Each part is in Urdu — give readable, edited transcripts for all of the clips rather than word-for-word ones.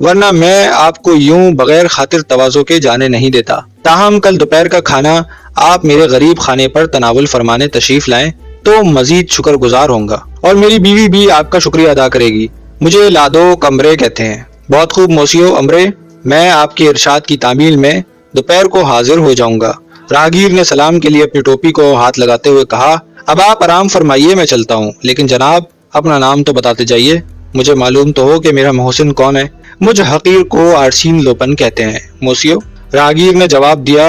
ورنہ میں آپ کو یوں بغیر خاطر تواضع کے جانے نہیں دیتا۔ تاہم کل دوپہر کا کھانا آپ میرے غریب خانے پر تناول فرمانے تشریف لائیں تو مزید شکر گزار ہوں گا، اور میری بیوی بھی آپ کا شکریہ ادا کرے گی۔ مجھے لادو کمرے کہتے ہیں۔ بہت خوب موسیو امرے، میں آپ کے ارشاد کی تعمیل میں دوپہر کو حاضر ہو جاؤں گا۔ راہگیر نے سلام کے لیے اپنی ٹوپی کو ہاتھ لگاتے ہوئے کہا، اب آپ آرام فرمائیے، میں چلتا ہوں، لیکن جناب اپنا نام تو بتاتے جائیے، مجھے معلوم تو ہو کہ میرا محسن کون ہے۔ مجھ حقیر کو آرسین لوپن کہتے ہیں موسیو، راہگیر نے جواب دیا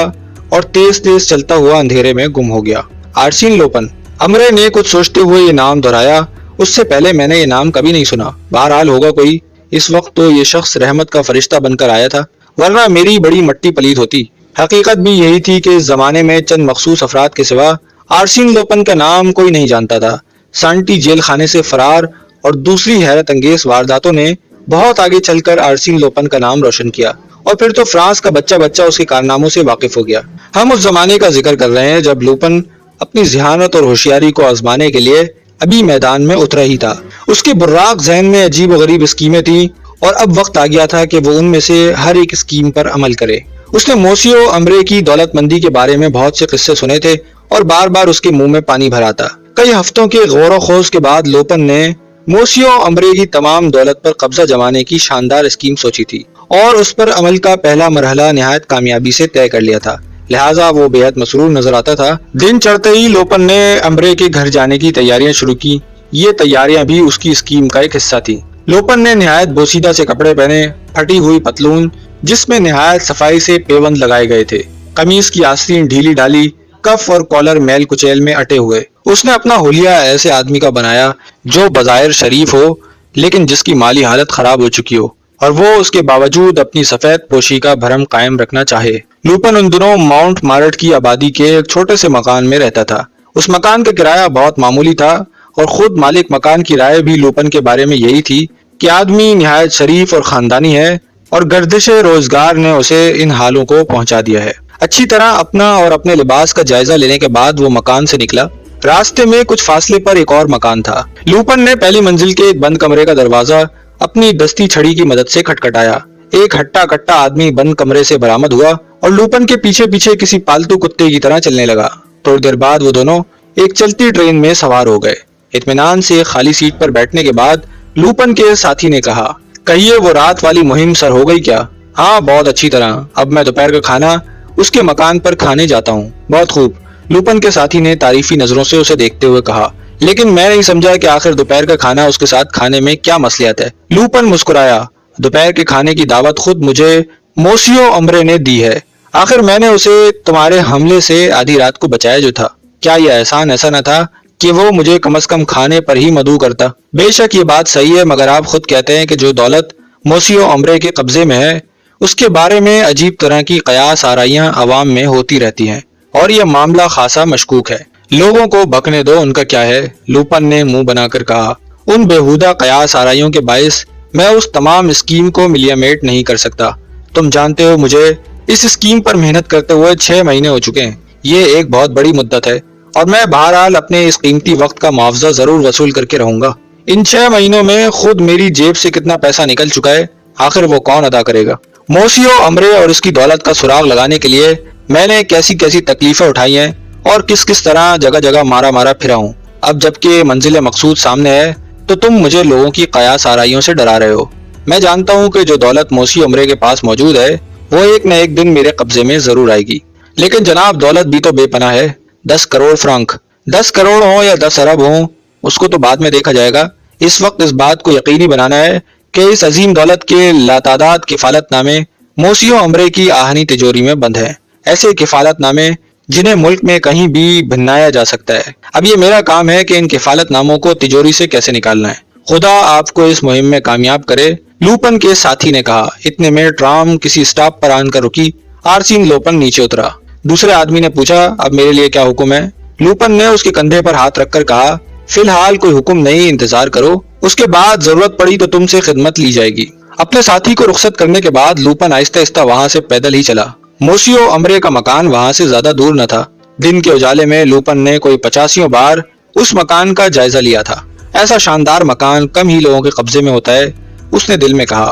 اور تیز تیز چلتا ہوا اندھیرے میں گم ہو گیا۔ آرسین لوپن، امرے نے کچھ سوچتے ہوئے یہ نام دہرایا۔ اس سے پہلے میں نے یہ نام کبھی نہیں سنا، بہرحال ہوگا کوئی۔ اس وقت تو یہ شخص رحمت کا فرشتہ بن کر آیا تھا، ورنہ میری بڑی مٹی پلید ہوتی۔ حقیقت بھی یہی تھی کہ اس زمانے میں چند مخصوص افراد کے سوا آرسین لوپن کا نام کوئی نہیں جانتا تھا۔ سانٹی جیل خانے سے فرار اور دوسری حیرت انگیز وارداتوں نے بہت آگے چل کر آرسین لوپن کا نام روشن کیا، اور پھر تو فرانس کا بچہ بچہ اس کے کارناموں سے واقف ہو گیا۔ ہم اس زمانے کا ذکر کر رہے ہیں جب لوپن اپنی ذہانت اور ہوشیاری کو آزمانے کے لیے ابھی میدان میں اترا ہی تھا۔ اس کے براق ذہن میں عجیب و غریب اسکیمیں تھیں، اور اب وقت آ گیا تھا کہ وہ ان میں سے ہر ایک اسکیم پر عمل کرے۔ اس نے موسیو امرے کی دولت مندی کے بارے میں بہت سے قصے سنے تھے، اور بار بار اس کے منہ میں پانی بھر آتا۔ کئی ہفتوں کے غور و خوض کے بعد لوپن نے موسیو امرے کی تمام دولت پر قبضہ جمانے کی شاندار اسکیم سوچی تھی، اور اس پر عمل کا پہلا مرحلہ نہایت کامیابی سے طے کر لیا تھا، لہٰذا وہ بے حد مسرور نظر آتا تھا۔ دن چڑھتے ہی لوپن نے امرے کے گھر جانے کی تیاریاں شروع کی۔ یہ تیاریاں بھی اس کی اسکیم کا ایک حصہ تھی۔ لوپن نے نہایت بوسیدہ سے کپڑے پہنے، پھٹی ہوئی پتلون جس میں نہایت صفائی سے پیوند لگائے گئے تھے، قمیص کی آستین ڈھیلی ڈالی، کف اور کالر میل کچیل میں اٹے ہوئے۔ اس نے اپنا حلیہ ایسے آدمی کا بنایا جو بظاہر شریف ہو لیکن جس کی مالی حالت خراب ہو چکی ہو، اور وہ اس کے باوجود اپنی سفید پوشی کا بھرم قائم رکھنا چاہے۔ لوپن ان دنوں ماؤنٹ مارٹ کی آبادی کے ایک چھوٹے سے مکان میں رہتا تھا۔ اس مکان کا کرایہ بہت معمولی تھا، اور خود مالک مکان کی رائے بھی لوپن کے بارے میں یہی تھی کہ آدمی نہایت شریف اور خاندانی ہے، اور گردش روزگار نے اسے ان حالوں کو پہنچا دیا ہے۔ اچھی طرح اپنا اور اپنے لباس کا جائزہ لینے کے بعد وہ مکان سے نکلا۔ راستے میں کچھ فاصلے پر ایک اور مکان تھا۔ لوپن نے پہلی منزل کے ایک بند کمرے کا دروازہ اپنی دستی چھڑی کی مدد سے کھٹکھٹایا۔ ایک ہٹا کٹا آدمی بند کمرے سے برآمد ہوا اور لوپن کے پیچھے پیچھے کسی پالتو کتے کی طرح چلنے لگا۔ تھوڑی دیر بعد وہ دونوں ایک چلتی ٹرین میں سوار ہو گئے۔ اطمینان سے خالی سیٹ پر بیٹھنے کے بعد لوپن کے ساتھی نے کہا، کہیے وہ رات والی مہم سر ہو گئی کیا؟ ہاں بہت اچھی طرح، اب میں دوپہر کا کھانا اس کے مکان پر کھانے جاتا ہوں۔ بہت خوب، لوپن کے ساتھی نے تعریفی نظروں سے اسے دیکھتے ہوئے کہا، لیکن میں نہیں سمجھا کہ آخر دوپہر کا کھانا اس کے ساتھ کھانے میں کیا مصلحت ہے؟ لوپن مسکرایا، دوپہر کے کھانے کی دعوت خود مجھے موسیو امرے نے دی ہے، آخر میں نے اسے تمہارے حملے سے آدھی رات کو بچایا جو تھا، کیا یہ احسان ایسا نہ تھا کہ وہ مجھے کم از کم کھانے پر ہی مدعو کرتا؟ بے شک یہ بات صحیح ہے، مگر آپ خود کہتے ہیں کہ جو دولت موسیو امرے کے قبضے میں ہے اس کے بارے میں عجیب طرح کی قیاس آرائیاں عوام میں ہوتی رہتی ہیں، اور یہ معاملہ خاصا مشکوک ہے۔ لوگوں کو بکنے دو، ان کا کیا ہے؟ لوپن نے منہ بنا کر کہا، ان بیہودہ قیاس آرائیوں کے باعث میں اس تمام اسکیم کو ملیا میٹ نہیں کر سکتا۔ تم جانتے ہو مجھے اس اسکیم پر محنت کرتے ہوئے 6 مہینے ہو چکے ہیں، یہ ایک بہت بڑی مدت ہے، اور میں بہرحال اپنے اس قیمتی وقت کا معاوضہ ضرور وصول کر کے رہوں گا۔ ان 6 مہینوں میں خود میری جیب سے کتنا پیسہ نکل چکا ہے، آخر وہ کون ادا کرے گا؟ موسیو امرے اور اس کی دولت کا سراغ لگانے کے لیے میں نے کیسی کیسی تکلیفیں اٹھائی ہیں، اور کس کس طرح جگہ جگہ مارا مارا پھرا ہوں۔ اب جبکہ منزل مقصود سامنے ہے تو تم مجھے لوگوں کی قیاس آرائیوں سے ڈرا رہے ہو۔ میں جانتا ہوں کہ جو دولت موسیو امرے کے پاس موجود ہے وہ ایک نہ ایک دن میرے قبضے میں ضرور آئے گی، لیکن جناب دولت بھی تو بے پناہ ہے۔ 10 کروڑ فرانک، 10 کروڑ ہوں یا 10 ارب ہوں، اس کو تو بعد میں دیکھا جائے گا۔ اس وقت اس بات کو یقینی بنانا ہے کہ اس عظیم دولت کے لاتعداد کفالت نامے موسیو امرے کی آہنی تجوری میں بند ہیں، ایسے کفالت نامے جنہیں ملک میں کہیں بھی بھنایا جا سکتا ہے۔ اب یہ میرا کام ہے کہ ان کفالت ناموں کو تجوری سے کیسے نکالنا ہے۔ خدا آپ کو اس مہم میں کامیاب کرے، لوپن کے ساتھی نے کہا۔ اتنے میں ٹرام کسی اسٹاپ پر آن کر رکی۔ آرسین لوپن نیچے اترا۔ دوسرے آدمی نے پوچھا، اب میرے لیے کیا حکم ہے؟ لوپن نے اس کے کندھے پر ہاتھ رکھ کر کہا، فی الحال کوئی حکم نہیں، انتظار کرو، اس کے بعد ضرورت پڑی تو تم سے خدمت لی جائے گی۔ اپنے ساتھی کو رخصت کرنے کے بعد لوپن آہستہ آہستہ وہاں سے پیدل ہی چلا۔ موسیو امرے کا مکان وہاں سے زیادہ دور نہ تھا۔ دن کے اجالے میں لوپن نے کوئی 85 بار اس مکان کا جائزہ لیا تھا۔ ایسا شاندار مکان کم ہی لوگوں کے قبضے میں ہوتا ہے، اس نے دل میں کہا۔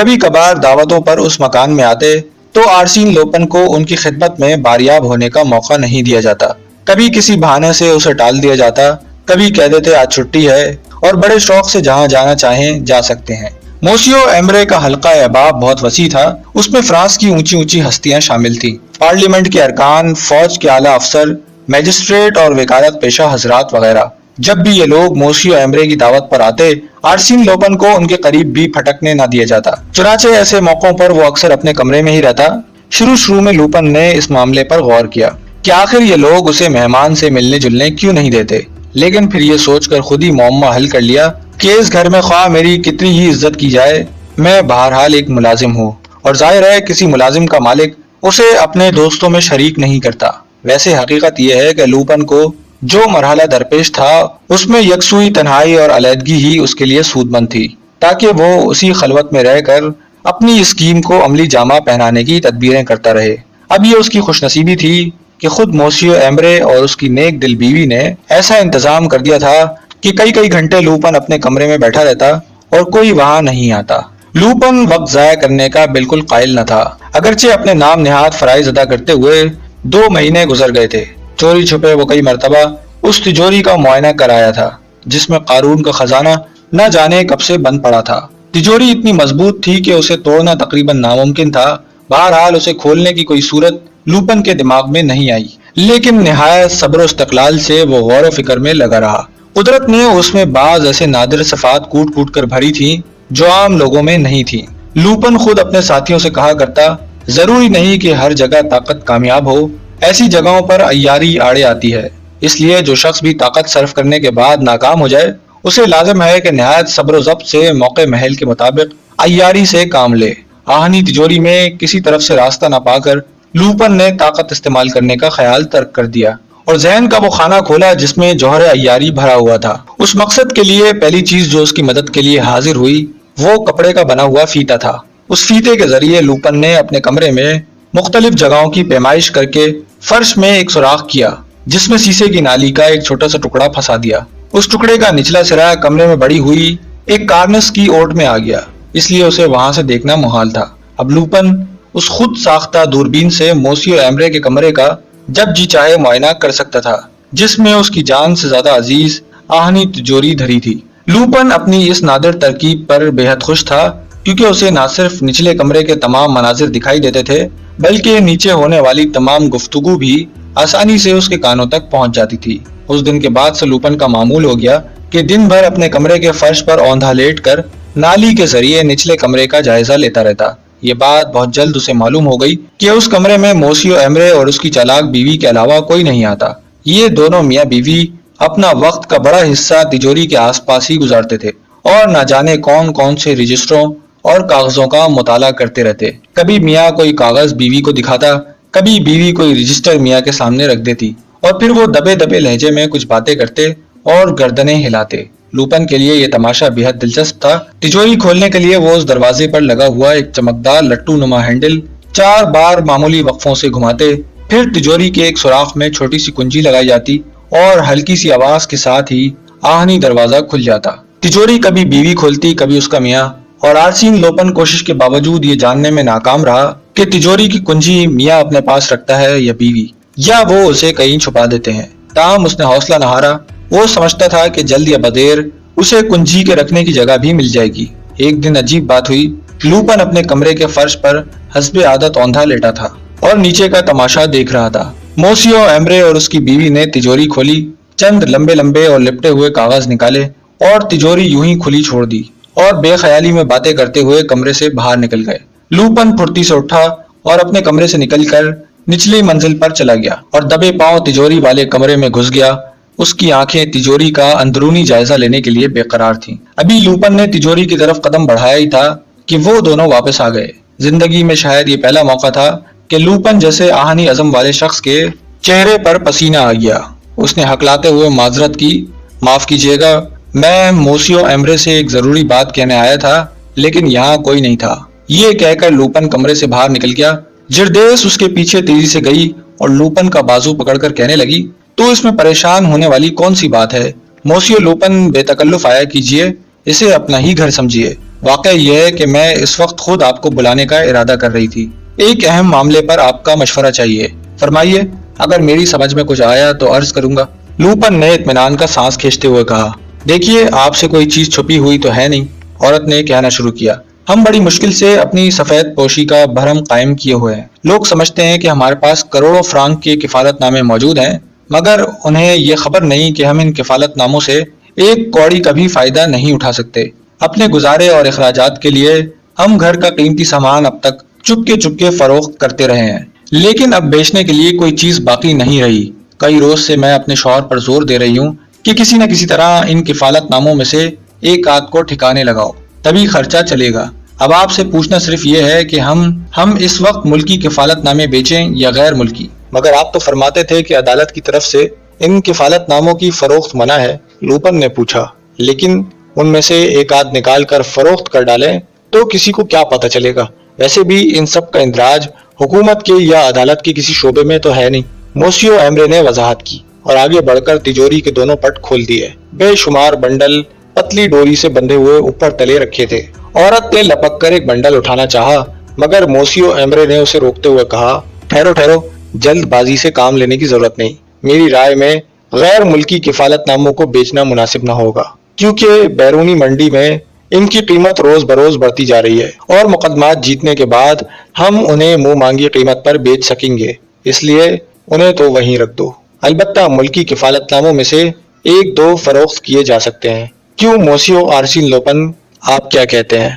کبھی کبھار دعوتوں پر اس مکان میں آتے تو آرسین لوپن کو ان کی خدمت میں باریاب ہونے کا موقع نہیں دیا جاتا۔ کبھی کسی بہانے سے اسے ٹال دیا جاتا، کبھی کہہ دیتے آج چھٹی ہے اور بڑے شوق سے جہاں جانا چاہیں جا سکتے ہیں۔ موسیو ایمرے کا حلقہ احباب بہت وسیع تھا۔ اس میں فرانس کی اونچی اونچی ہستیاں شامل تھیں، پارلیمنٹ کے ارکان، فوج کے اعلیٰ افسر، میجسٹریٹ اور وکالت پیشہ حضرات وغیرہ۔ جب بھی یہ لوگ موسیو ایمرے کی دعوت پر آتے، آرسین لوپن کو ان کے قریب بھی پھٹکنے نہ دیا جاتا۔ چنانچہ ایسے موقعوں پر وہ اکثر اپنے کمرے میں ہی رہتا۔ شروع میں لوپن نے اس معاملے پر غور کیا کہ آخر یہ لوگ اسے مہمان سے ملنے جلنے کیوں نہیں دیتے، لیکن پھر یہ سوچ کر خود ہی معمہ حل کر لیا کہ اس گھر میں خواہ میری کتنی ہی عزت کی جائے، میں بہرحال ایک ملازم ہوں، اور ظاہر ہے کسی ملازم کا مالک اسے اپنے دوستوں میں شریک نہیں کرتا۔ ویسے حقیقت یہ ہے کہ لوپن کو جو مرحلہ درپیش تھا اس میں یکسوئی تنہائی اور علیحدگی ہی اس کے لیے سود مند تھی، تاکہ وہ اسی خلوت میں رہ کر اپنی اسکیم کو عملی جامہ پہنانے کی تدبیریں کرتا رہے۔ اب یہ اس کی خوش نصیبی تھی کہ خود موسیو ایمرے اور اس کی نیک دل بیوی نے ایسا انتظام کر دیا تھا کہ کئی گھنٹے لوپن اپنے کمرے میں بیٹھا رہتا اور کوئی وہاں نہیں آتا۔ لوپن وقت ضائع کرنے کا بالکل قائل نہ تھا، اگرچہ اپنے نام نہاد فرائض ادا کرتے ہوئے 2 مہینے گزر گئے تھے۔ چوری چھپے وہ کئی مرتبہ اس تجوری کا معائنہ کرایا تھا جس میں قارون کا خزانہ نہ جانے کب سے بند پڑا تھا۔ تجوری اتنی مضبوط تھی کہ اسے توڑنا تقریباً ناممکن تھا۔ بہرحال اسے کھولنے کی کوئی صورت لوپن کے دماغ میں نہیں آئی، لیکن نہایت صبر و استقلال سے وہ غور و فکر میں لگا رہا۔ قدرت نے اس میں بعض ایسے نادر صفات کوٹ کر بھری تھیں جو عام لوگوں میں نہیں تھیں۔ لوپن خود اپنے ساتھیوں سے کہا کرتا، ضروری نہیں کہ ہر جگہ طاقت کامیاب ہو، ایسی جگہوں پر عیاری آڑے آتی ہے، اس لیے جو شخص بھی طاقت صرف کرنے کے بعد ناکام ہو جائے اسے لازم ہے کہ نہایت صبر و ضبط سے موقع محل کے مطابق عیاری سے کام لے۔ آہنی تجوری میں کسی طرف سے راستہ نہ پا کر لوپن نے طاقت استعمال کرنے کا خیال ترک کر دیا اور ذہن کا وہ خانہ کھولا جس میں جوہر عیاری بھرا ہوا تھا۔ اس مقصد کے لیے پہلی چیز جو اس کی مدد کے لیے حاضر ہوئی وہ کپڑے کا بنا ہوا فیتا تھا۔ اس فیتے کے ذریعے لوپن نے اپنے کمرے میں مختلف جگہوں کی پیمائش کر کے فرش میں ایک سوراخ کیا جس میں شیشے کی نالی کا ایک چھوٹا سا ٹکڑا پھنسا دیا۔ اس ٹکڑے کا نچلا سرا کمرے میں بڑی ہوئی ایک کارنس کی اوٹ میں آ گیا، اس لیے اسے وہاں سے دیکھنا محال تھا۔ اب لوپن اس خود ساختہ دوربین سے موسیو ایمرے کے کمرے کا جب جی چاہے معائنہ کر سکتا تھا، جس میں اس کی جان سے زیادہ عزیز آہنی تجوری دھری تھی۔ لوپن اپنی اس نادر ترکیب پر بے حد خوش تھا، کیونکہ اسے نہ صرف نچلے کمرے کے تمام مناظر دکھائی دیتے تھے بلکہ نیچے ہونے والی تمام گفتگو بھی آسانی سے اس کے کانوں تک پہنچ جاتی تھی۔ اس دن کے بعد سے لوپن کا معمول ہو گیا کہ دن بھر اپنے کمرے کے فرش پر اوندھا لیٹ کر نالی کے ذریعے نچلے کمرے کا جائزہ لیتا رہتا۔ یہ بات بہت جلد اسے معلوم ہو گئی کہ اس کمرے میں موسیو ایمرے اور اس کی چالاک بیوی کے علاوہ کوئی نہیں آتا۔ یہ دونوں میاں بیوی اپنا وقت کا بڑا حصہ تجوری کے آس پاس ہی گزارتے تھے اور نہ جانے کون سے رجسٹروں اور کاغذوں کا مطالعہ کرتے رہتے۔ کبھی میاں کوئی کاغذ بیوی کو دکھاتا، کبھی بیوی کوئی رجسٹر میاں کے سامنے رکھ دیتی اور پھر وہ دبے لہجے میں کچھ باتیں کرتے اور گردنیں ہلاتے۔ لوپن کے لیے یہ تماشا بے حد دلچسپ تھا۔ تجوری کھولنے کے لیے وہ اس دروازے پر لگا ہوا ایک چمکدار لٹو نما ہینڈل 4 بار معمولی وقفوں سے گھماتے، پھر تجوری کے ایک سوراخ میں چھوٹی سی کنجی لگائی جاتی اور ہلکی سی آواز کے ساتھ ہی آہنی دروازہ کھل جاتا۔ تجوری کبھی بیوی کھولتی، کبھی اس کا میاں، اور آرسین لوپن کوشش کے باوجود یہ جاننے میں ناکام رہا کہ تجوری کی کنجی میاں اپنے پاس رکھتا ہے یا بیوی، یا وہ اسے کہیں چھپا دیتے ہیں۔ تاہم اس نے حوصلہ نہ ہارا۔ وہ سمجھتا تھا کہ جلد یا بدیر اسے کنجی کے رکھنے کی جگہ بھی مل جائے گی۔ ایک دن عجیب بات ہوئی۔ لوپن اپنے کمرے کے فرش پر حسب عادت اوندھا لیٹا تھا اور نیچے کا تماشا دیکھ رہا تھا۔ موسیو ایمرے اور اس کی بیوی نے تجوری کھولی، چند لمبے اور لپٹے ہوئے کاغذ نکالے اور تجوری یوں ہی کھلی چھوڑ دی اور بے خیالی میں باتیں کرتے ہوئے کمرے سے باہر نکل گئے۔ لوپن پھرتی سے اٹھا اور اپنے کمرے سے نکل کر نچلی منزل پر چلا گیا اور دبے پاؤں تجوری والے کمرے میں گھس گیا۔ اس کی آنکھیں تجوری کا اندرونی جائزہ لینے کے لیے بے قرار تھیں۔ ابھی لوپن نے تجوری کی طرف قدم بڑھایا ہی تھا کہ وہ دونوں واپس آ گئے۔ زندگی میں شاید یہ پہلا موقع تھا کہ لوپن جیسے آہنی عزم والے شخص کے چہرے پر پسینہ آ گیا۔ اس نے ہکلاتے ہوئے معذرت کی، معاف کیجیے گا، میں موسیو ایمرے سے ایک ضروری بات کہنے آیا تھا لیکن یہاں کوئی نہیں تھا۔ یہ کہہ کر لوپن کمرے سے باہر نکل گیا۔ جردیس اس کے پیچھے تیزی سے گئی اور لوپن کا بازو پکڑ کر کہنے لگی، تو اس میں پریشان ہونے والی کون سی بات ہے؟ موسیو لوپن بے تکلف آیا کیجیے، اسے اپنا ہی گھر سمجھیے۔ واقعہ یہ ہے کہ میں اس وقت خود آپ کو بلانے کا ارادہ کر رہی تھی۔ ایک اہم معاملے پر آپ کا مشورہ چاہیے۔ فرمائیے، اگر میری سمجھ میں کچھ آیا تو عرض کروں گا۔ لوپن نے اطمینان کا سانس کھینچتے ہوئے کہا، دیکھیے آپ سے کوئی چیز چھپی ہوئی تو ہے نہیں۔ عورت نے کہنا شروع کیا، ہم بڑی مشکل سے اپنی سفید پوشی کا بھرم قائم کیے ہوئے ہیں۔ لوگ سمجھتے ہیں کہ ہمارے پاس کروڑوں فرانک کے کفالت نامے موجود ہیں، مگر انہیں یہ خبر نہیں کہ ہم ان کفالت ناموں سے ایک کوڑی کا بھی فائدہ نہیں اٹھا سکتے۔ اپنے گزارے اور اخراجات کے لیے ہم گھر کا قیمتی سامان اب تک چپکے فروخت کرتے رہے ہیں، لیکن اب بیچنے کے لیے کوئی چیز باقی نہیں رہی۔ کئی روز سے میں اپنے شوہر پر زور دے رہی ہوں کہ کسی نہ کسی طرح ان کفالت ناموں میں سے ایک آدھ کو ٹھکانے لگاؤ، تبھی خرچہ چلے گا۔ اب آپ سے پوچھنا صرف یہ ہے کہ ہم اس وقت ملکی کفالت نامے بیچیں یا غیر ملکی؟ مگر آپ تو فرماتے تھے کہ عدالت کی طرف سے ان کفالت ناموں کی فروخت منع ہے، لوپن نے پوچھا۔ لیکن ان میں سے ایک آدھ نکال کر فروخت کر ڈالیں تو کسی کو کیا پتہ چلے گا؟ ویسے بھی ان سب کا اندراج حکومت کے یا عدالت کے کسی شعبے میں تو ہے نہیں، موسیو ایمرے نے وضاحت کی اور آگے بڑھ کر تجوری کے دونوں پٹ کھول دیے۔ بے شمار بنڈل پتلی ڈوری سے بندھے ہوئے اوپر تلے رکھے تھے۔ عورت نے لپک کر ایک بنڈل اٹھانا چاہا، مگر موسیو ایمرے نے اسے روکتے ہوئے کہا، ٹھہرو، جلد بازی سے کام لینے کی ضرورت نہیں۔ میری رائے میں غیر ملکی کفالت ناموں کو بیچنا مناسب نہ ہوگا، کیونکہ بیرونی منڈی میں ان کی قیمت روز بروز بڑھتی جا رہی ہے اور مقدمات جیتنے کے بعد ہم انہیں منہ مانگی قیمت پر بیچ سکیں گے، اس لیے انہیں تو وہیں رکھ دو۔ البتہ ملکی کفالت ناموں میں سے ایک دو فروخت کیے جا سکتے ہیں۔ کیوں موسیو آرسین لوپن، آپ کیا کہتے ہیں؟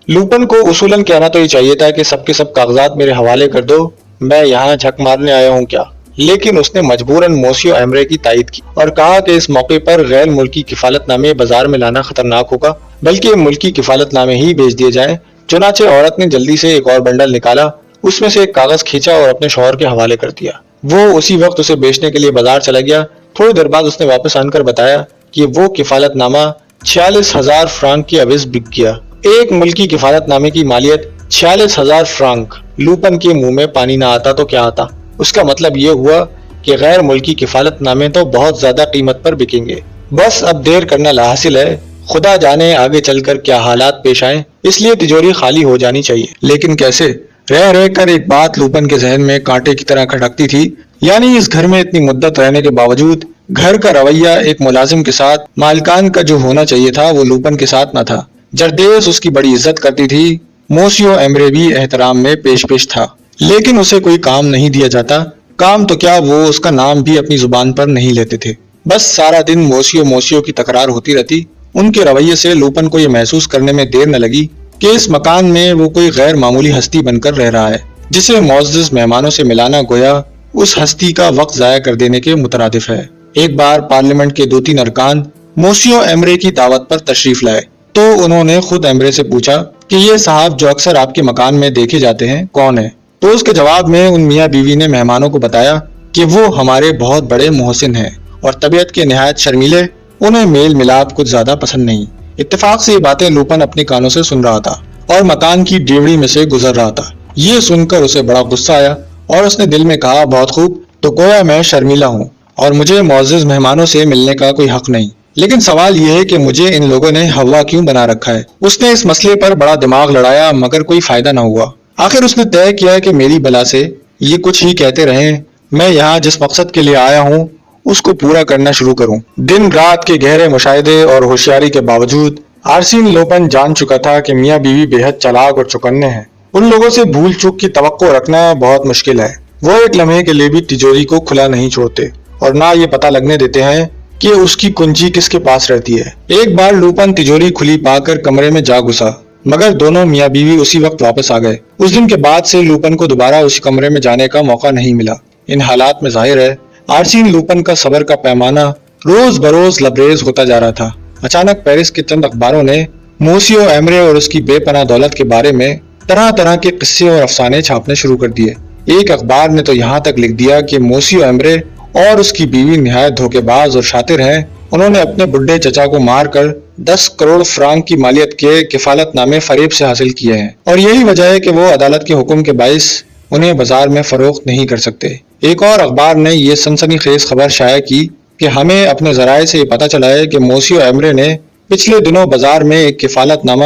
لوپن کو اصولاً کہنا تو یہ چاہیے تھا کہ سب کے سب کاغذات میرے حوالے کر دو، میں یہاں جھک مارنے آیا ہوں کیا؟ لیکن اس نے مجبوراً موسیو ایمرے کی تائید کی اور کہا کہ اس موقع پر غیر ملکی کفالت نامے بازار میں لانا خطرناک ہوگا، بلکہ ملکی کفالت نامے ہی بیچ دیے جائیں۔ چنانچہ عورت نے جلدی سے ایک اور بنڈل نکالا، اس میں سے ایک کاغذ کھینچا اور اپنے شوہر کے حوالے کر دیا۔ وہ اسی وقت اسے بیچنے کے لیے بازار چلا گیا۔ تھوڑی دیر بعد اس نے واپس آن کر بتایا کہ وہ کفالت نامہ 46,000 فرانک کی عوض بک گیا۔ ایک ملکی کفالت نامے کی مالیت 46,000 فرانک! لوپن کے منہ میں پانی نہ آتا تو کیا آتا۔ اس کا مطلب یہ ہوا کہ غیر ملکی کفالت نامے تو بہت زیادہ قیمت پر بکیں گے۔ بس اب دیر کرنا لاحاصل ہے، خدا جانے آگے چل کر کیا حالات پیش آئیں، اس لیے تجوری خالی ہو جانی چاہیے۔ لیکن کیسے؟ رہ کر ایک بات لوپن کے ذہن میں کانٹے کی طرح کھٹکتی تھی، یعنی اس گھر میں اتنی مدت رہنے کے باوجود گھر کا رویہ ایک ملازم کے ساتھ مالکان کا جو ہونا چاہیے تھا وہ لوپن کے ساتھ نہ تھا۔ جردیس اس کی بڑی عزت کرتی تھی، موسیو ایمرے بھی احترام میں پیش تھا، لیکن اسے کوئی کام نہیں دیا جاتا۔ کام تو کیا، وہ اس کا نام بھی اپنی زبان پر نہیں لیتے تھے۔ بس سارا دن موسیو کی تکرار ہوتی رہتی۔ ان کے رویے سے لوپن کو یہ محسوس کرنے میں دیر نہ لگی کہ اس مکان میں وہ کوئی غیر معمولی ہستی بن کر رہ رہا ہے، جسے معزز مہمانوں سے ملانا گویا اس ہستی کا وقت ضائع کر دینے کے مترادف ہے۔ ایک بار پارلیمنٹ کے 2-3 ارکان موسیو ایمرے کی دعوت پر تشریف لائے تو انہوں نے خود ایمرے سے پوچھا کہ یہ صاحب جو اکثر آپ کے مکان میں دیکھے جاتے ہیں کون ہے؟ تو اس کے جواب میں ان میاں بیوی نے مہمانوں کو بتایا کہ وہ ہمارے بہت بڑے محسن ہیں اور طبیعت کے نہایت شرمیلے، انہیں میل ملاپ کچھ زیادہ پسند نہیں۔ اتفاق سے یہ باتیں لوپن اپنے کانوں سے سن رہا تھا اور مکان کی ڈیوڑی میں سے گزر رہا تھا۔ یہ سن کر اسے بڑا غصہ آیا اور اس نے دل میں کہا، بہت خوب، تو گویا میں شرمیلا ہوں اور مجھے معزز مہمانوں سے ملنے کا کوئی حق نہیں۔ لیکن سوال یہ ہے کہ مجھے ان لوگوں نے ہوا کیوں بنا رکھا ہے؟ اس نے اس مسئلے پر بڑا دماغ لڑایا مگر کوئی فائدہ نہ ہوا۔ آخر اس نے طے کیا کہ میری بلا سے یہ کچھ ہی کہتے رہیں، میں یہاں جس مقصد کے لیے آیا ہوں اس کو پورا کرنا شروع کروں۔ دن رات کے گہرے مشاہدے اور ہوشیاری کے باوجود آرسین لوپن جان چکا تھا کہ میاں بیوی بے حد چالاک اور چوکنے ہیں۔ ان لوگوں سے بھول چوک کی توقع رکھنا بہت مشکل ہے۔ وہ ایک لمحے کے لیے بھی تجوری کو کھلا نہیں چھوڑتے اور نہ یہ پتہ لگنے دیتے ہیں کہ اس کی کنجی کس کے پاس رہتی ہے۔ ایک بار لوپن تجوری کھلی پا کر کمرے میں جا گھسا، مگر دونوں میاں بیوی اسی وقت واپس آ گئے۔ اس دن کے بعد سے لوپن کو دوبارہ اسی کمرے میں جانے کا موقع نہیں ملا۔ ان حالات میں ظاہر ہے آرسین لوپن کا صبر کا پیمانہ روز بروز لبریز ہوتا جا رہا تھا۔ اچانک پیرس کے چند اخباروں نے موسیو ایمرے اور اس کی بے پناہ دولت کے بارے میں طرح طرح کے قصے اور افسانے چھاپنے شروع کر دیے۔ ایک اخبار نے تو یہاں تک لکھ دیا کہ موسیو ایمرے اور اس کی بیوی نہایت دھوکے باز اور شاطر ہیں، انہوں نے اپنے بڈھے چچا کو مار کر 10 کروڑ فرانک کی مالیت کے کفالت نامے فریب سے حاصل کیے ہیں اور یہی وجہ ہے کہ وہ عدالت کے حکم کے باعث انہیں بازار میں فروخت نہیں کر سکتے۔ ایک اور اخبار نے یہ سنسنی خیز خبر شائع کی کہ ہمیں اپنے ذرائع سے یہ پتہ چلا ہے کہ موسیو ایمرے نے پچھلے دنوں بازار میں ایک کفالت نامہ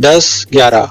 10, 11।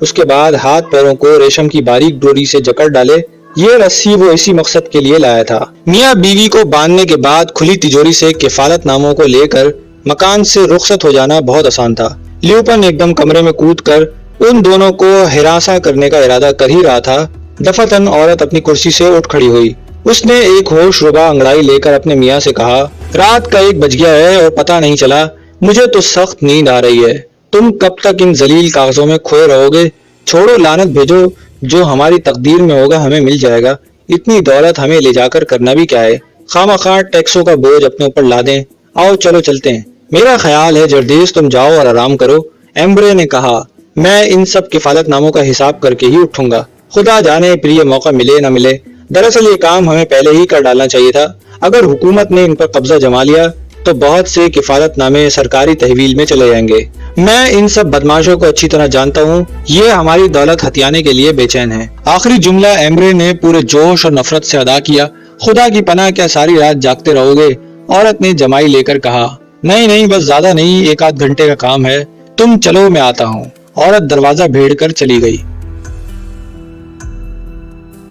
اس کے بعد ہاتھ پیروں کو ریشم کی باریک ڈوری سے جکڑ ڈالے۔ یہ رسی وہ اسی مقصد کے لیے لایا تھا۔ میاں بیوی کو باندھنے کے بعد کھلی تجوری سے کفالت ناموں کو لے کر مکان سے رخصت ہو جانا بہت آسان تھا۔ لیوپن ایک دم کمرے میں کود کر ان دونوں کو ہراساں کرنے کا ارادہ کر ہی رہا تھا، دفعتاً عورت اپنی کرسی سے اٹھ کھڑی ہوئی۔ اس نے ایک ہوش ربا انگڑائی لے کر اپنے میاں سے کہا، رات کا 1 بج گیا ہے اور پتہ نہیں چلا، مجھے تو سخت نیند آ رہی ہے۔ تم کب تک ان ذلیل کاغذوں میں کھوئے رہو گے؟ چھوڑو، لعنت بھیجو، جو ہماری تقدیر میں ہوگا ہمیں مل جائے گا۔ اتنی دولت ہمیں لے جا کر کرنا بھی کیا ہے؟ خواہ ٹیکسوں کا بوجھ اپنے اوپر لا دیں۔ آؤ چلو چلتے ہیں۔ میرا خیال ہے جردیس تم جاؤ اور آرام کرو، ایمبرے نے کہا۔ میں ان سب کفالت ناموں کا حساب کر کے ہی اٹھوں گا، خدا جانے پھر یہ موقع ملے نہ ملے۔ دراصل یہ کام ہمیں پہلے ہی کر ڈالنا چاہیے تھا۔ اگر حکومت نے ان پر قبضہ جما لیا تو بہت سے کفالت نامے سرکاری تحویل میں چلے جائیں گے۔ میں ان سب بدماشوں کو اچھی طرح جانتا ہوں، یہ ہماری دولت ہتھیانے کے لیے بے چین ہے۔ آخری جملہ ایمبرے نے پورے جوش اور نفرت سے ادا کیا۔ خدا کی پناہ، کیا ساری رات جاگتے رہو گے؟ عورت نے جمائی لے کر کہا۔ نہیں، بس زیادہ نہیں، 1 آدھ گھنٹے کا کام ہے، تم چلو میں آتا ہوں۔ عورت دروازہ بھیڑ کر چلی گئی۔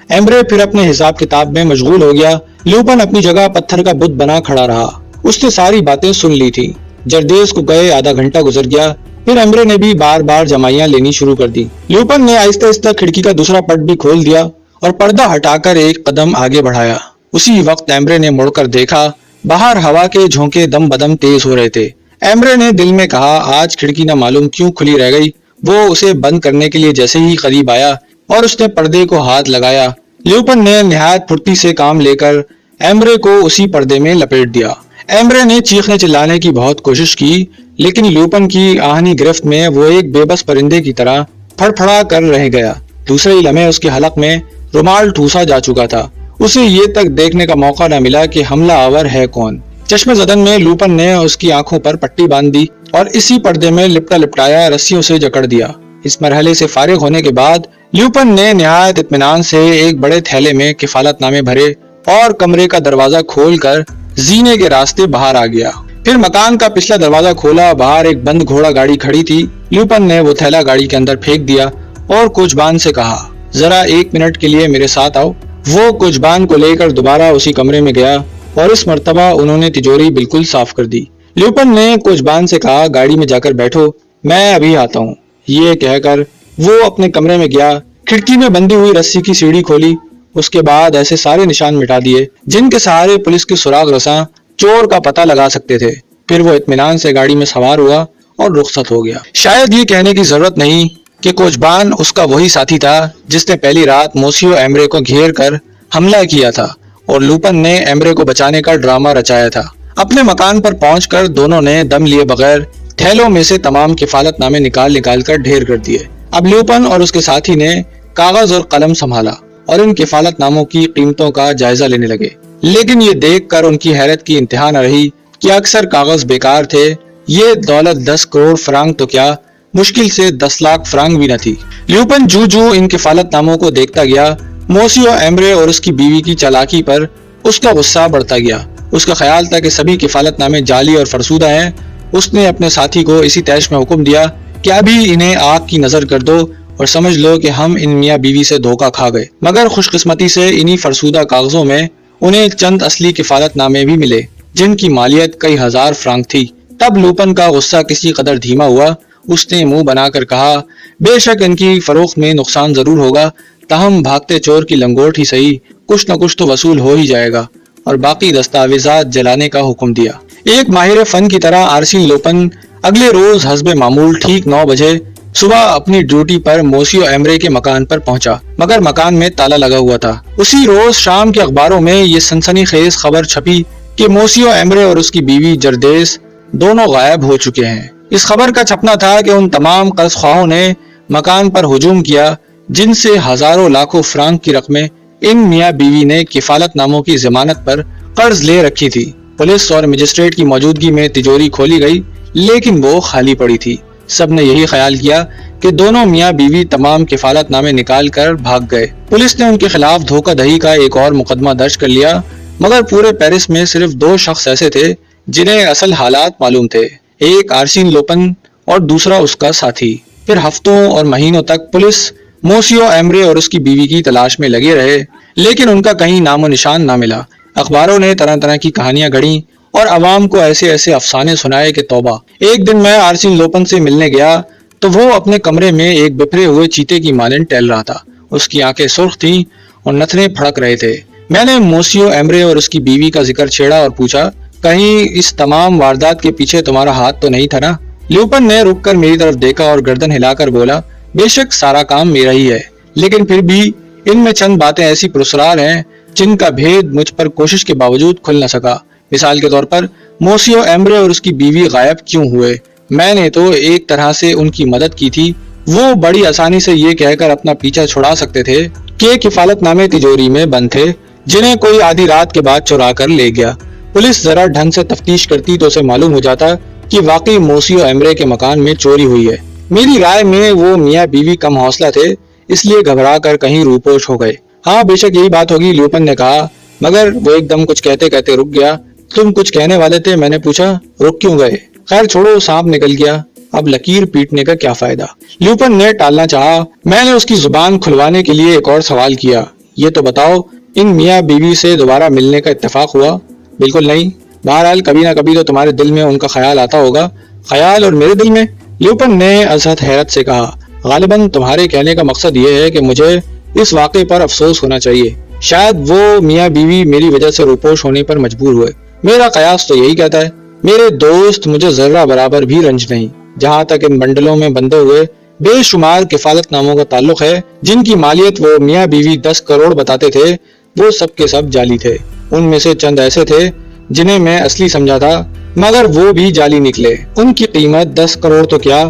ایمبرے پھر اپنے حساب کتاب میں مشغول ہو گیا۔ لیوپن اپنی جگہ پتھر کا بت بنا کھڑا رہا۔ اس نے ساری باتیں سن لی تھی۔ جردیس کو گئے آدھا گھنٹہ گزر گیا، پھر ایمبرے نے بھی بار بار جمائیاں لینی شروع کر دی۔ لیوپن نے آہستہ آہستہ کھڑکی کا دوسرا پٹ بھی کھول دیا اور پردہ ہٹا کر ایک قدم آگے بڑھایا۔ اسی وقت ایمبرے نے مڑ کر دیکھا، باہر ہوا کے جھونکے دم بدم تیز ہو رہے تھے۔ ایمبرے نے دل میں کہا، آج کھڑکی نہ معلوم کیوں کھلی رہ گئی۔ وہ اسے بند کرنے کے لیے جیسے ہی قریب آیا اور اس نے پردے کو ہاتھ لگایا، لیوپن نے نہایت پھرتی سے کام لے کر ایمبرے کو اسی پردے میں لپیٹ دیا۔ ایمبرے نے چیخنے چلانے کی بہت کوشش کی، لیکن لیوپن کی آہنی گرفت میں وہ ایک بے بس پرندے کی طرح پھڑ پھڑا کر رہ گیا۔ دوسرے ہی لمحے اس کے حلق میں رومال ٹھوسا جا چکا تھا۔ اسے یہ تک دیکھنے کا موقع نہ ملا کہ حملہ آور ہے کون۔ چشم زدن میں لیوپن نے اس کی آنکھوں پر پٹی باندھ دی اور اسی پردے میں لپٹا لپٹایا رسیوں سے جکڑ دیا۔ اس مرحلے سے فارغ ہونے کے بعد لیوپن نے نہایت اطمینان سے ایک بڑے تھیلے میں کفالت نامے بھرے اور کمرے کا دروازہ کھول کر زینے کے راستے باہر آ گیا۔ پھر مکان کا پچھلا دروازہ کھولا، باہر ایک بند گھوڑا گاڑی کھڑی تھی۔ لیوپن نے وہ تھیلا گاڑی کے اندر پھینک دیا اور کوچبان سے کہا، ذرا 1 منٹ کے لیے میرے ساتھ آؤ۔ وہ کوچبان کو لے کر دوبارہ اسی کمرے میں گیا اور اس مرتبہ انہوں نے تجوری بالکل صاف کر دی۔ لیوپن نے کوچبان سے کہا، گاڑی میں جا کر بیٹھو، میں ابھی آتا ہوں۔ یہ کہہ کر وہ اپنے کمرے میں گیا، کھڑکی میں بندھی ہوئی رسی کی سیڑھی کھولی، اس کے بعد ایسے سارے نشان مٹا دیے جن کے سہارے پولیس کے سراغ رساں چور کا پتہ لگا سکتے تھے۔ پھر وہ اطمینان سے گاڑی میں سوار ہوا اور رخصت ہو گیا۔ شاید یہ کہنے کی ضرورت نہیں کہ کوچبان اس کا وہی ساتھی تھا جس نے پہلی رات موسیو ایمبرے کو گھیر کر حملہ کیا تھا اور لیوپن نے ایمبرے کو بچانے کا ڈرامہ رچایا تھا۔ اپنے مکان پر پہنچ کر دونوں نے دم لیے بغیر تھیلوں میں سے تمام کفالت نامے نکال کر ڈھیر کر دیے۔ اب لیوپن اور اس کے ساتھی نے کاغذ اور قلم سنبھالا اور ان کفالت ناموں کی قیمتوں کا جائزہ لینے لگے، لیکن یہ دیکھ کر ان کی حیرت کی انتہا نہ رہی کہ اکثر کاغذ بیکار تھے۔ یہ دولت 10 کروڑ فرانک تو کیا، مشکل سے 10 لاکھ فرانک بھی نہ تھی۔ لیوپن جو ان کفالت ناموں کو دیکھتا گیا، موسیو ایمبرے اور اس کی بیوی کی چالاکی پر اس کا غصہ بڑھتا گیا۔ اس کا خیال تھا کہ سبھی کفالت نامے جعلی اور فرسودہ ہیں۔ اس نے اپنے ساتھی کو اسی تیش میں حکم دیا کہ ابھی انہیں آگ کی نظر کر دو اور سمجھ لو کہ ہم ان میاں بیوی سے دھوکہ کھا گئے۔ مگر خوش قسمتی سے انہی فرسودہ کاغذوں میں انہیں چند اصلی کفالت نامے بھی ملے جن کی مالیت کئی ہزار فرانک تھی۔ تب لیوپن کا غصہ کسی قدر دھیما ہوا۔ اس نے منہ بنا کر کہا، بے شک ان کی فروخت میں نقصان ضرور ہوگا، تاہم بھاگتے چور کی لنگوٹ ہی صحیح، کچھ نہ کچھ تو وصول ہو ہی جائے گا، اور باقی دستاویزات جلانے کا حکم دیا۔ ایک ماہر فن کی طرح آرسین لیوپن اگلے روز حسب معمول ٹھیک 9 بجے صبح اپنی ڈیوٹی پر موسیو ایمبرے کے مکان پر پہنچا، مگر مکان میں تالا لگا ہوا تھا۔ اسی روز شام کے اخباروں میں یہ سنسنی خیز خبر چھپی کہ موسیو ایمبرے اور اس کی بیوی جردیس دونوں غائب ہو چکے ہیں۔ اس خبر کا چھپنا تھا کہ ان تمام قرض خواہوں نے مکان پر ہجوم کیا جن سے ہزاروں لاکھوں فرانک کی رقمیں ان میاں بیوی نے کفالت ناموں کی ضمانت پر قرض لے رکھی تھی۔ پولیس اور مجسٹریٹ کی موجودگی میں تجوری کھولی گئی، لیکن وہ خالی پڑی تھی۔ سب نے یہی خیال کیا کہ دونوں میاں بیوی تمام کفالت نامے نکال کر بھاگ گئے۔ پولیس نے ان کے خلاف دھوکہ دہی کا ایک اور مقدمہ درج کر لیا، مگر پورے پیرس میں صرف 2 شخص ایسے تھے جنہیں اصل حالات معلوم تھے، ایک آرسین لیوپن اور دوسرا اس کا ساتھی۔ پھر ہفتوں اور مہینوں تک پولیس موسیو ایمرے اور اس کی بیوی کی تلاش میں لگے رہے، لیکن ان کا کہیں نام و نشان نہ ملا۔ اخباروں نے طرح طرح کی کہانیاں گھڑیں اور عوام کو ایسے ایسے افسانے سنائے کہ توبہ۔ ایک دن میں آرسین لوپن سے ملنے گیا تو وہ اپنے کمرے میں ایک بپھرے ہوئے چیتے کی مانند ٹہل رہا تھا۔ اس کی آنکھیں سرخ تھیں اور نتنے پھڑک رہے تھے۔ میں نے موسیو ایمرے اور اس کی بیوی کا ذکر چھیڑا اور پوچھا، کہیں اس تمام واردات کے پیچھے تمہارا ہاتھ تو نہیں تھا نا؟ لیوپن نے رک کر میری طرف دیکھا اور گردن ہلا کر بولا، بے شک سارا کام میرا ہی ہے، لیکن پھر بھی ان میں چند باتیں ایسی پراسرار ہیں جن کا بھید مجھ پر کوشش کے باوجود کھل نہ سکا۔ مثال کے طور پر موسیو ایمرے اور اس کی بیوی غائب کیوں ہوئے؟ میں نے تو ایک طرح سے ان کی مدد کی تھی۔ وہ بڑی آسانی سے یہ کہہ کر اپنا پیچھا چھڑا سکتے تھے کہ کفالت نامے تجوری میں بند تھے، جنہیں کوئی آدھی رات کے بعد چرا کر لے گیا۔ پولیس ذرا ڈھنگ سے تفتیش کرتی تو اسے معلوم ہو جاتا کہ واقعی موسیو ایمرے کے مکان میں چوری ہوئی ہے۔ میری رائے میں وہ میاں بیوی کم حوصلہ تھے، اس لیے گھبرا کر کہیں روپوش ہو گئے۔ ہاں بے شک یہی بات ہوگی، لیوپن نے کہا، مگر وہ ایک دم کچھ کہتے کہتے رک گیا۔ تم کچھ کہنے والے تھے؟ میں نے پوچھا۔ رک کیوں گئے؟ خیر چھوڑو، سانپ نکل گیا، اب لکیر پیٹنے کا کیا فائدہ؟ لیوپن نے ٹالنا چاہا۔ میں نے اس کی زبان کھلوانے کے لیے ایک اور سوال کیا، یہ تو بتاؤ ان میاں بیوی سے دوبارہ ملنے کا اتفاق ہوا؟ بالکل نہیں، بہرحال کبھی نہ کبھی تو تمہارے دل میں ان کا خیال آتا ہوگا۔ خیال اور میرے دل میں؟ لیوپن نے ازحد حیرت سے کہا، غالباً تمہارے کہنے کا مقصد یہ ہے کہ مجھے اس واقعے پر افسوس ہونا چاہیے، شاید وہ میاں بیوی میری وجہ سے روپوش ہونے پر مجبور ہوئے۔ میرا قیاس تو یہی کہتا ہے۔ میرے دوست، مجھے ذرہ برابر بھی رنج نہیں، جہاں تک ان بنڈلوں میں بندھے ہوئے بے شمار کفالت ناموں کا تعلق ہے، جن کی مالیت وہ میاں بیوی 10 کروڑ بتاتے تھے، وہ سب کے سب جعلی تھے۔ ان میں سے چند ایسے تھے جنہیں میں اصلی سمجھا تھا، مگر وہ بھی جعلی نکلے۔ ان کی قیمت 10 کروڑ تو کیا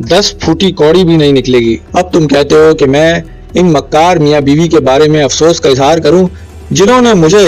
10 پھوٹی کوڑی بھی نہیں نکلے گی۔ اب تم کہتے ہو کہ میں ان مکار میاں بیوی کے بارے میں افسوس کا اظہار کروں، جنہوں نے مجھے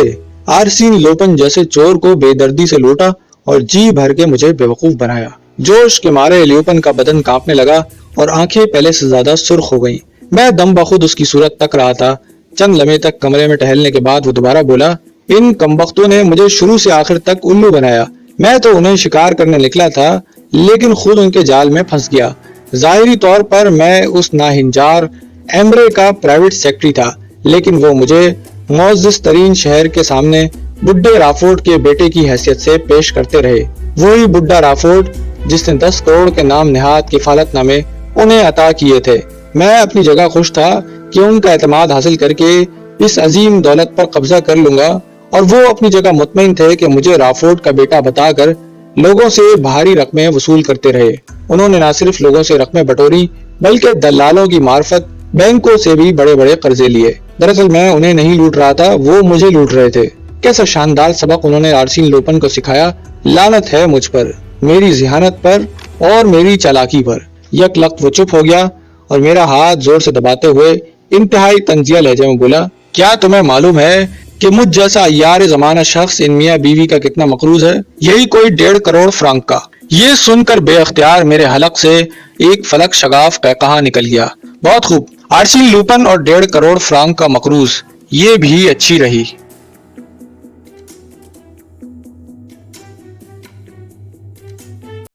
آرسین لوپن جیسے چور کو بے دردی سے لوٹا اور جی بھر کے مجھے بیوقوف بنایا۔ جوش کے مارے لیوپن کا بدن کانپنے لگا اور آنکھیں پہلے سے زیادہ سرخ ہو گئیں۔ میں دم بخود اس کی صورت تک رہا تھا۔ چند لمحے تک کمرے میں ٹہلنے کے بعد وہ دوبارہ بولا، ان کمبختوں نے مجھے شروع سے آخر تک الو بنایا۔ میں تو انہیں شکار کرنے نکلا تھا، لیکن خود ان کے جال میں پھنس گیا۔ ظاہری طور پر میں اس ناہنجار ایمرے کا پرائیویٹ سیکرٹری تھا، لیکن وہ مجھے معزز ترین شہر کے سامنے بڈھے رافورڈ کے بیٹے کی حیثیت سے پیش کرتے رہے۔ وہی بڈھا رافورڈ جس نے 10 کروڑ کے نام نہاد کفالت نامے انہیں عطا کیے تھے۔ میں اپنی جگہ خوش تھا کہ ان کا اعتماد حاصل کر کے اس عظیم دولت پر قبضہ کر لوں گا، اور وہ اپنی جگہ مطمئن تھے کہ مجھے رافورڈ کا بیٹا بتا کر لوگوں سے بھاری رقمیں وصول کرتے رہے۔ انہوں نے نہ صرف لوگوں سے رقمیں بٹوری، بلکہ دلالوں کی معرفت بینکوں سے بھی بڑے بڑے قرضے لیے۔ دراصل میں انہیں نہیں لوٹ رہا تھا، وہ مجھے لوٹ رہے تھے۔ کیسا شاندار سبق انہوں نے آرسین لوپن کو سکھایا۔ لعنت ہے مجھ پر، میری ذہانت پر اور میری چالاکی پر۔ یک لخت وہ چپ ہو گیا اور میرا ہاتھ زور سے دباتے ہوئے انتہائی طنزیہ لہجے میں بولا، کیا تمہیں معلوم ہے کہ مجھ جیسا عیار زمانہ شخص ان میاں بیوی کا کتنا مقروض ہے؟ یہی کوئی 1.5 کروڑ فرانک کا۔ یہ سن کر بے اختیار میرے حلق سے ایک فلک شگاف قہقہا نکل گیا۔ بہت خوب، آرسین لوپن اور 1.5 کروڑ فرانک کا مقروض، یہ بھی اچھی رہی۔